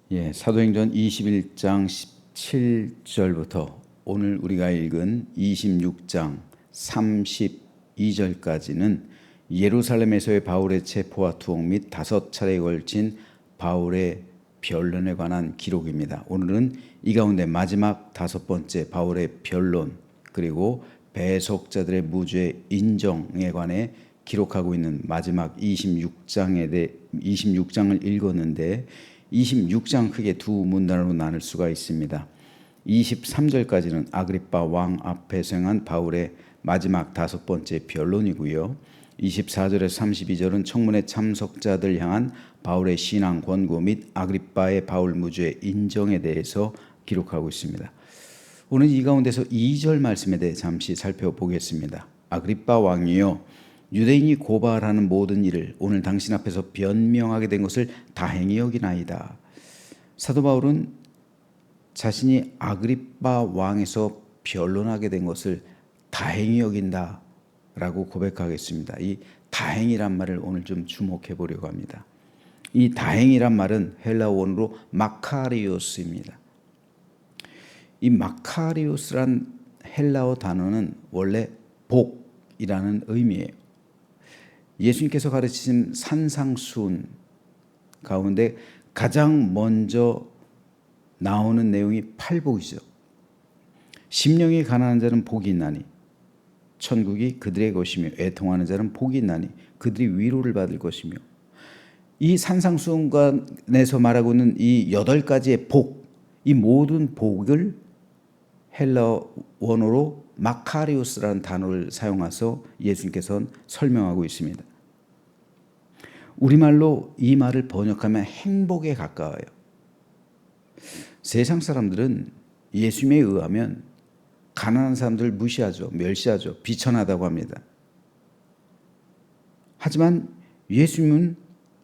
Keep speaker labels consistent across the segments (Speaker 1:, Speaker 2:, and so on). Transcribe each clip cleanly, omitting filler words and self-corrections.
Speaker 1: 사도행전 21장 17절부터 오늘 우리가 읽은 26장 32절까지는 예루살렘에서의 바울의 체포와 투옥 및 5차례에 걸친 바울의 변론에 관한 기록입니다. 오늘은 이 가운데 마지막 5번째 바울의 변론, 그리고 배속자들의 무죄 인정에 관해 기록하고 있는 마지막 26장을 읽었는데 26장 크게 두 문단으로 나눌 수가 있습니다. 23절까지는 아그리빠 왕 앞에서 행한 바울의 마지막 5번째 변론이고요. 24절에서 32절은 청문회 참석자들 향한 바울의 신앙 권고 및 아그리빠의 바울 무죄 인정에 대해서 기록하고 있습니다. 오늘 이 가운데서 2절 말씀에 대해 잠시 살펴보겠습니다. 아그리빠 왕이여, 유대인이 고발하는 모든 일을 오늘 당신 앞에서 변명하게 된 것을 다행히 여기나이다. 사도 바울은 자신이 아그리빠 왕에서 변론하게 된 것을 다행히 여긴다 라고 고백하겠습니다. 이 다행이란 말을 오늘 좀 주목해 보려고 합니다. 이 다행이란 말은 헬라어 원어로 마카리오스입니다. 이 마카리오스란 헬라어 단어는 원래 복이라는 의미예요. 예수님께서 가르치신 산상수훈 가운데 가장 먼저 나오는 내용이 팔복이죠. 심령이 가난한 자는 복이 있나니 천국이 그들의 것이며 애통하는 자는 복이 있나니 그들이 위로를 받을 것이며, 이 산상수훈관에서 말하고 있는 이 8가지의 복, 이 모든 복을 헬라어 원어로 마카리오스라는 단어를 사용해서 예수님께서는 설명하고 있습니다. 우리말로 이 말을 번역하면 행복에 가까워요. 세상 사람들은 예수님에 의하면 가난한 사람들을 무시하죠. 멸시하죠. 비천하다고 합니다. 하지만 예수님은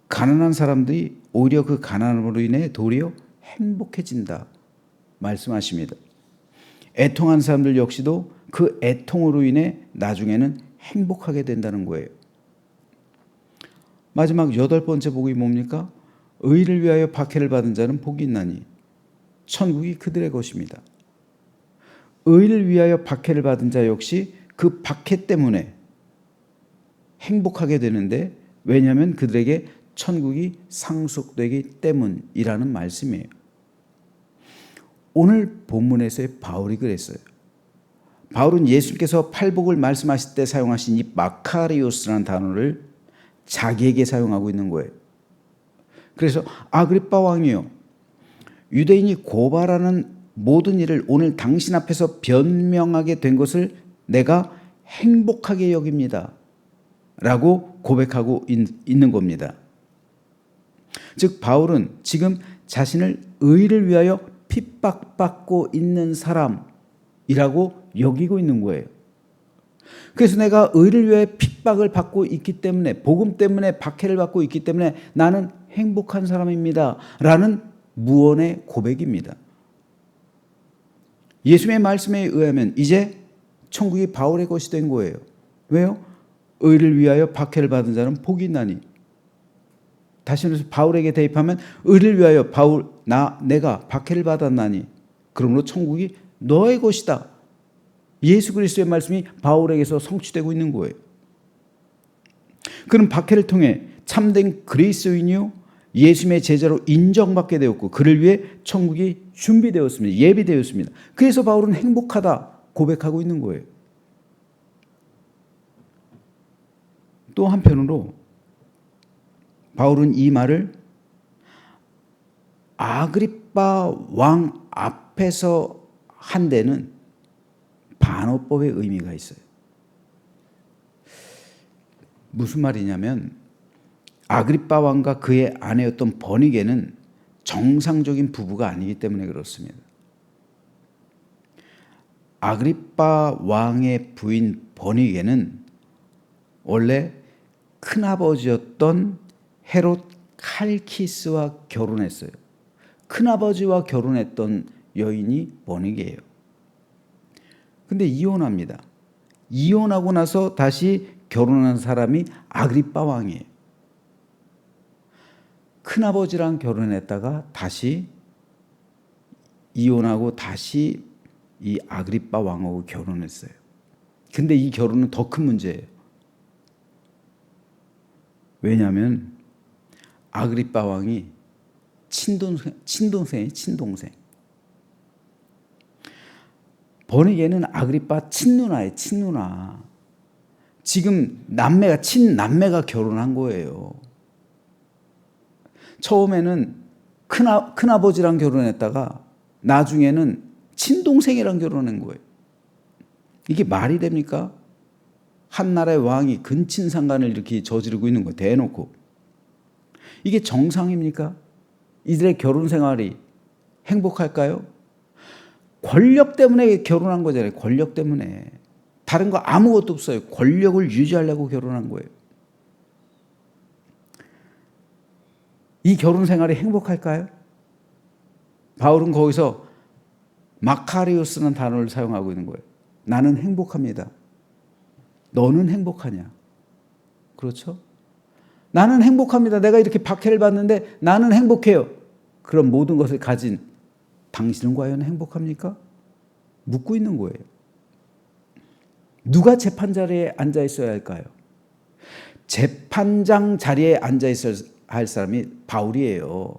Speaker 1: 가난한 사람들이 오히려 그 가난함으로 인해 도리어 행복해진다 말씀하십니다. 애통한 사람들 역시도 그 애통으로 인해 나중에는 행복하게 된다는 거예요. 마지막 8번째 복이 뭡니까? 의를 위하여 박해를 받은 자는 복이 있나니 천국이 그들의 것입니다. 의를 위하여 박해를 받은 자 역시 그 박해 때문에 행복하게 되는데, 왜냐하면 그들에게 천국이 상속되기 때문이라는 말씀이에요. 오늘 본문에서의 바울이 그랬어요. 바울은 예수님께서 팔복을 말씀하실 때 사용하신 이 마카리오스라는 단어를 자기에게 사용하고 있는 거예요. 그래서 아그리빠 왕이요, 유대인이 고발하는 모든 일을 오늘 당신 앞에서 변명하게 된 것을 내가 행복하게 여깁니다 라고 고백하고 있는 겁니다. 즉 바울은 지금 자신을 의를 위하여 핍박받고 있는 사람이라고 여기고 있는 거예요. 그래서 내가 의를 위해 핍박을 받고 있기 때문에, 복음 때문에 박해를 받고 있기 때문에 나는 행복한 사람입니다 라는 무언의 고백입니다. 예수님의 말씀에 의하면 이제 천국이 바울의 것이 된 거예요. 왜요? 의를 위하여 박해를 받은 자는 복이 있나니. 다시 말해서 바울에게 대입하면 의를 위하여 내가 박해를 받았나니 그러므로 천국이 너의 것이다. 예수 그리스도의 말씀이 바울에게서 성취되고 있는 거예요. 그는 박해를 통해 참된 그리스도인이요 예수님의 제자로 인정받게 되었고 그를 위해 천국이 준비되었습니다. 예비되었습니다. 그래서 바울은 행복하다 고백하고 있는 거예요. 또 한편으로 바울은 이 말을 아그리빠 왕 앞에서 한 데는 반어법의 의미가 있어요. 무슨 말이냐면 아그리빠 왕과 그의 아내였던 버니게는 정상적인 부부가 아니기 때문에 그렇습니다. 아그리빠 왕의 부인 버니게는 원래 큰아버지였던 헤롯 칼키스와 결혼했어요. 큰아버지와 결혼했던 여인이 버니게예요. 근데 이혼합니다. 이혼하고 나서 다시 결혼한 사람이 아그리빠 왕이에요. 큰아버지랑 결혼했다가 다시 이혼하고 다시 이 아그리빠 왕하고 결혼했어요. 근데 이 결혼은 더 큰 문제예요. 왜냐하면 아그리빠 왕이 친동생이에요. 친동생. 버니게는 아그리빠 친누나예요. 친누나. 지금 남매가 친남매가 결혼한 거예요. 처음에는 큰아버지랑 결혼했다가 나중에는 친동생이랑 결혼한 거예요. 이게 말이 됩니까? 한 나라의 왕이 근친상간을 이렇게 저지르고 있는 거예요. 대놓고. 이게 정상입니까? 이들의 결혼 생활이 행복할까요? 권력 때문에 결혼한 거잖아요. 권력 때문에. 다른 거 아무것도 없어요. 권력을 유지하려고 결혼한 거예요. 이 결혼 생활이 행복할까요? 바울은 거기서 마카리오스라는 단어를 사용하고 있는 거예요. 나는 행복합니다. 너는 행복하냐? 그렇죠? 나는 행복합니다. 내가 이렇게 박해를 받는데 나는 행복해요. 그런 모든 것을 가진 당신은 과연 행복합니까? 묻고 있는 거예요. 누가 재판 자리에 앉아 있어야 할까요? 재판장 자리에 앉아 있어야 할 사람이 바울이에요.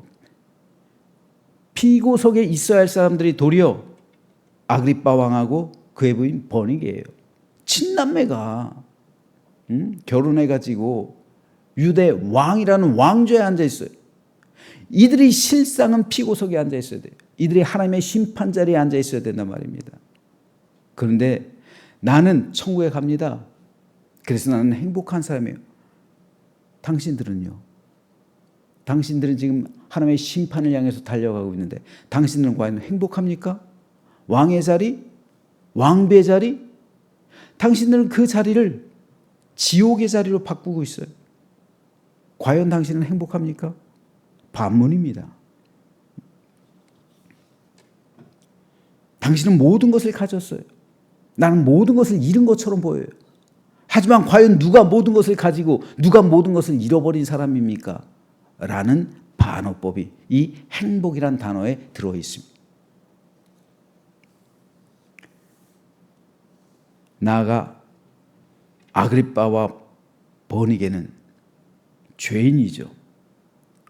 Speaker 1: 피고석에 있어야 할 사람들이 도리어 아그리빠 왕하고 그의 부인 버니게예요. 친남매가 결혼해가지고 유대 왕이라는 왕좌에 앉아 있어요. 이들이 실상은 피고석에 앉아 있어야 돼요. 이들이 하나님의 심판 자리에 앉아 있어야 된단 말입니다. 그런데 나는 천국에 갑니다. 그래서 나는 행복한 사람이에요. 당신들은요? 당신들은 지금 하나님의 심판을 향해서 달려가고 있는데 당신들은 과연 행복합니까? 왕의 자리? 왕비의 자리? 당신들은 그 자리를 지옥의 자리로 바꾸고 있어요. 과연 당신은 행복합니까? 반문입니다. 당신은 모든 것을 가졌어요. 나는 모든 것을 잃은 것처럼 보여요. 하지만 과연 누가 모든 것을 가지고 누가 모든 것을 잃어버린 사람입니까? 라는 반어법이 이 행복이란 단어에 들어 있습니다. 나아가 아그리빠와 버니게는 죄인이죠.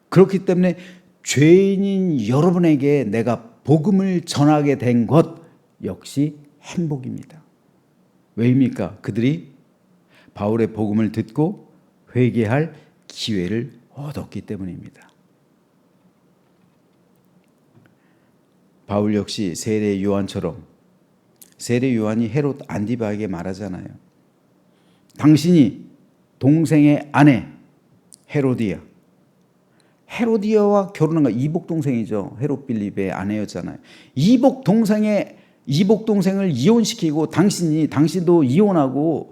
Speaker 1: 그렇기 때문에 죄인인 여러분에게 내가 복음을 전하게 된 것 역시 행복입니다. 왜입니까? 그들이 바울의 복음을 듣고 회개할 기회를 얻었기 때문입니다. 바울 역시 세례 요한처럼 세례 요한이 헤롯 안디바에게 말하잖아요. 당신이 동생의 아내 헤로디아와 결혼한 거 이복 동생이죠. 헤롯 빌립의 아내였잖아요. 이복 동생을 이혼시키고 당신도 이혼하고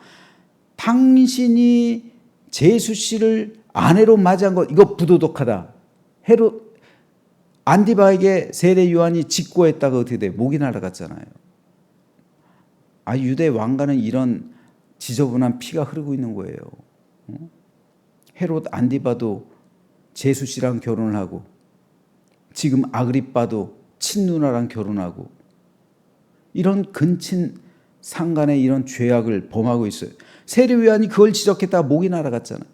Speaker 1: 당신이 제수 씨를 아내로 맞이한 것 이거 부도덕하다. 헤롯 안디바에게 세례 요한이 직고했다가 어떻게 돼? 목이 날아갔잖아요. 유대 왕가는 이런 지저분한 피가 흐르고 있는 거예요. 헤롯 안디바도 제수 씨랑 결혼을 하고 지금 아그리빠도 친누나랑 결혼하고 이런 근친 상간의 이런 죄악을 범하고 있어요. 세례 요한이 그걸 지적했다가 목이 날아갔잖아요.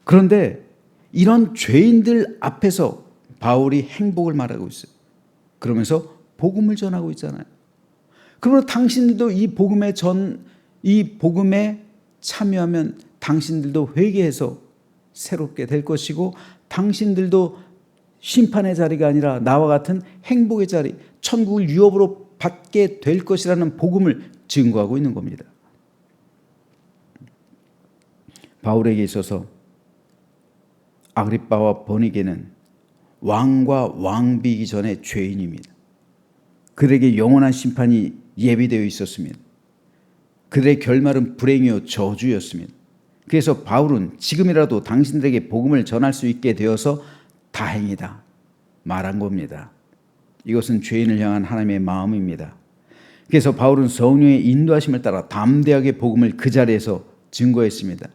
Speaker 1: 그런데 이런 죄인들 앞에서 바울이 행복을 말하고 있어요. 그러면서 복음을 전하고 있잖아요. 그러면 당신들도 이 복음에 참여하면 당신들도 회개해서 새롭게 될 것이고 당신들도 심판의 자리가 아니라 나와 같은 행복의 자리, 천국을 유업으로 받게 될 것이라는 복음을 증거하고 있는 겁니다. 바울에게 있어서 아그리빠와 버니게는 왕과 왕비이기 전에 죄인입니다. 그들에게 영원한 심판이 예비되어 있었습니다. 그들의 결말은 불행이요 저주였습니다. 그래서 바울은 지금이라도 당신들에게 복음을 전할 수 있게 되어서 다행이다 말한 겁니다. 이것은 죄인을 향한 하나님의 마음입니다. 그래서 바울은 성령의 인도하심을 따라 담대하게 복음을 그 자리에서 증거했습니다.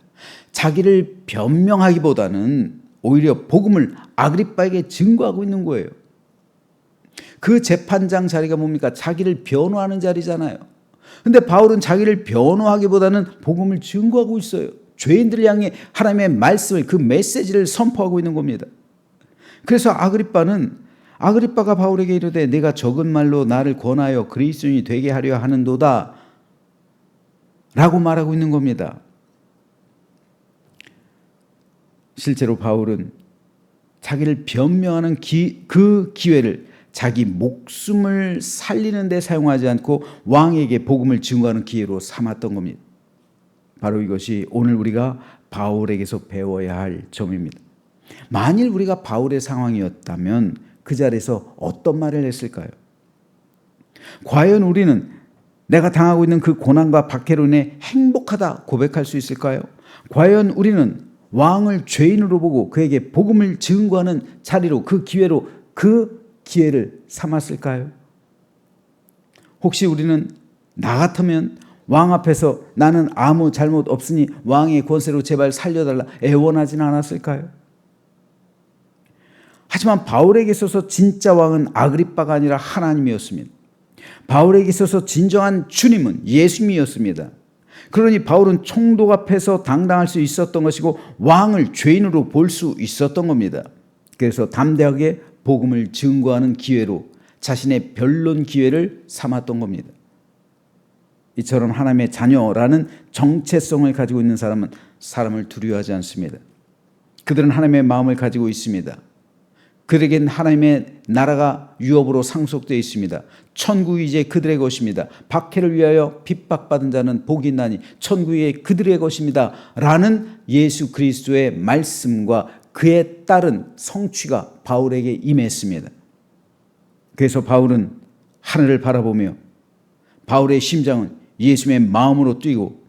Speaker 1: 자기를 변명하기보다는 오히려 복음을 아그리빠에게 증거하고 있는 거예요. 그 재판장 자리가 뭡니까? 자기를 변호하는 자리잖아요. 근데 바울은 자기를 변호하기보다는 복음을 증거하고 있어요. 죄인들을 향해 하나님의 말씀을, 그 메시지를 선포하고 있는 겁니다. 그래서 아그리빠가 바울에게 이르되 내가 적은 말로 나를 권하여 그리스도인이 되게 하려 하는도다 라고 말하고 있는 겁니다. 실제로 바울은 자기를 변명하는 그 기회를 자기 목숨을 살리는 데 사용하지 않고 왕에게 복음을 증거하는 기회로 삼았던 겁니다. 바로 이것이 오늘 우리가 바울에게서 배워야 할 점입니다. 만일 우리가 바울의 상황이었다면 그 자리에서 어떤 말을 했을까요? 과연 우리는 내가 당하고 있는 그 고난과 박해로 인해 행복하다 고백할 수 있을까요? 과연 우리는 왕을 죄인으로 보고 그에게 복음을 증거하는 자리로, 그 기회를 삼았을까요? 혹시 우리는 나 같으면 왕 앞에서 나는 아무 잘못 없으니 왕의 권세로 제발 살려달라 애원하지는 않았을까요? 하지만 바울에게 있어서 진짜 왕은 아그리빠가 아니라 하나님이었습니다. 바울에게 있어서 진정한 주님은 예수님이었습니다. 그러니 바울은 총독 앞에서 당당할 수 있었던 것이고 왕을 죄인으로 볼 수 있었던 겁니다. 그래서 담대하게 복음을 증거하는 기회로 자신의 변론 기회를 삼았던 겁니다. 이처럼 하나님의 자녀라는 정체성을 가지고 있는 사람은 사람을 두려워하지 않습니다. 그들은 하나님의 마음을 가지고 있습니다. 그들에겐 하나님의 나라가 유업으로 상속되어 있습니다. 천국이 이제 그들의 것입니다. 박해를 위하여 핍박받은 자는 복이 있나니 천국이 그들의 것입니다. 라는 예수 그리스도의 말씀과 그에 따른 성취가 바울에게 임했습니다. 그래서 바울은 하늘을 바라보며 바울의 심장은 예수님의 마음으로 뛰고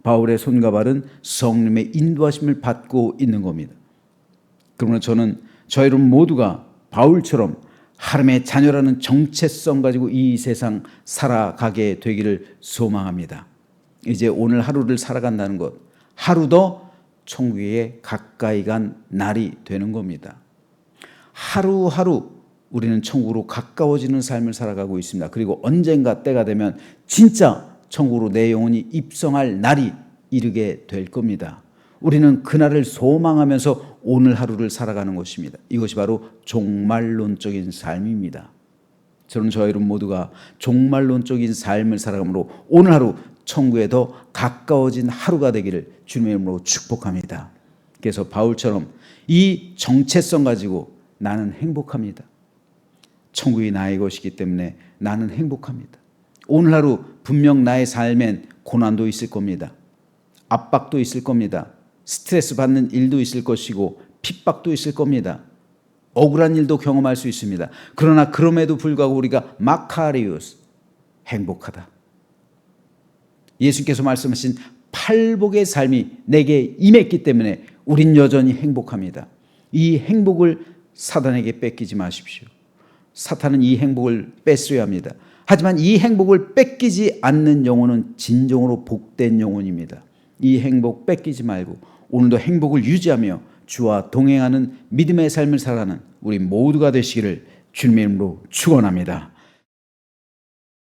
Speaker 1: 바울의 손과 발은 성령의 인도하심을 받고 있는 겁니다. 그러므로 저 여러분 모두가 바울처럼 하나님의 자녀라는 정체성 가지고 이 세상 살아가게 되기를 소망합니다. 이제 오늘 하루를 살아간다는 것, 하루 더 천국에 가까이 간 날이 되는 겁니다. 하루하루 우리는 천국으로 가까워지는 삶을 살아가고 있습니다. 그리고 언젠가 때가 되면 진짜 천국으로 내 영혼이 입성할 날이 이르게 될 겁니다. 우리는 그날을 소망하면서 오늘 하루를 살아가는 것입니다. 이것이 바로 종말론적인 삶입니다. 저는 저 여러분 모두가 종말론적인 삶을 살아감으로 오늘 하루 천국에 더 가까워진 하루가 되기를 주님의 이름으로 축복합니다. 그래서 바울처럼 이 정체성 가지고 나는 행복합니다. 천국이 나의 것이기 때문에 나는 행복합니다. 오늘 하루 분명 나의 삶엔 고난도 있을 겁니다. 압박도 있을 겁니다. 스트레스 받는 일도 있을 것이고 핍박도 있을 겁니다. 억울한 일도 경험할 수 있습니다. 그러나 그럼에도 불구하고 우리가 마카리우스, 행복하다. 예수께서 말씀하신 팔복의 삶이 내게 임했기 때문에 우린 여전히 행복합니다. 이 행복을 사단에게 뺏기지 마십시오. 사탄은 이 행복을 뺏어야 합니다. 하지만 이 행복을 뺏기지 않는 영혼은 진정으로 복된 영혼입니다. 이 행복 뺏기지 말고 오늘도 행복을 유지하며 주와 동행하는 믿음의 삶을 살아가는 우리 모두가 되시기를 주님의 이름으로 축원합니다.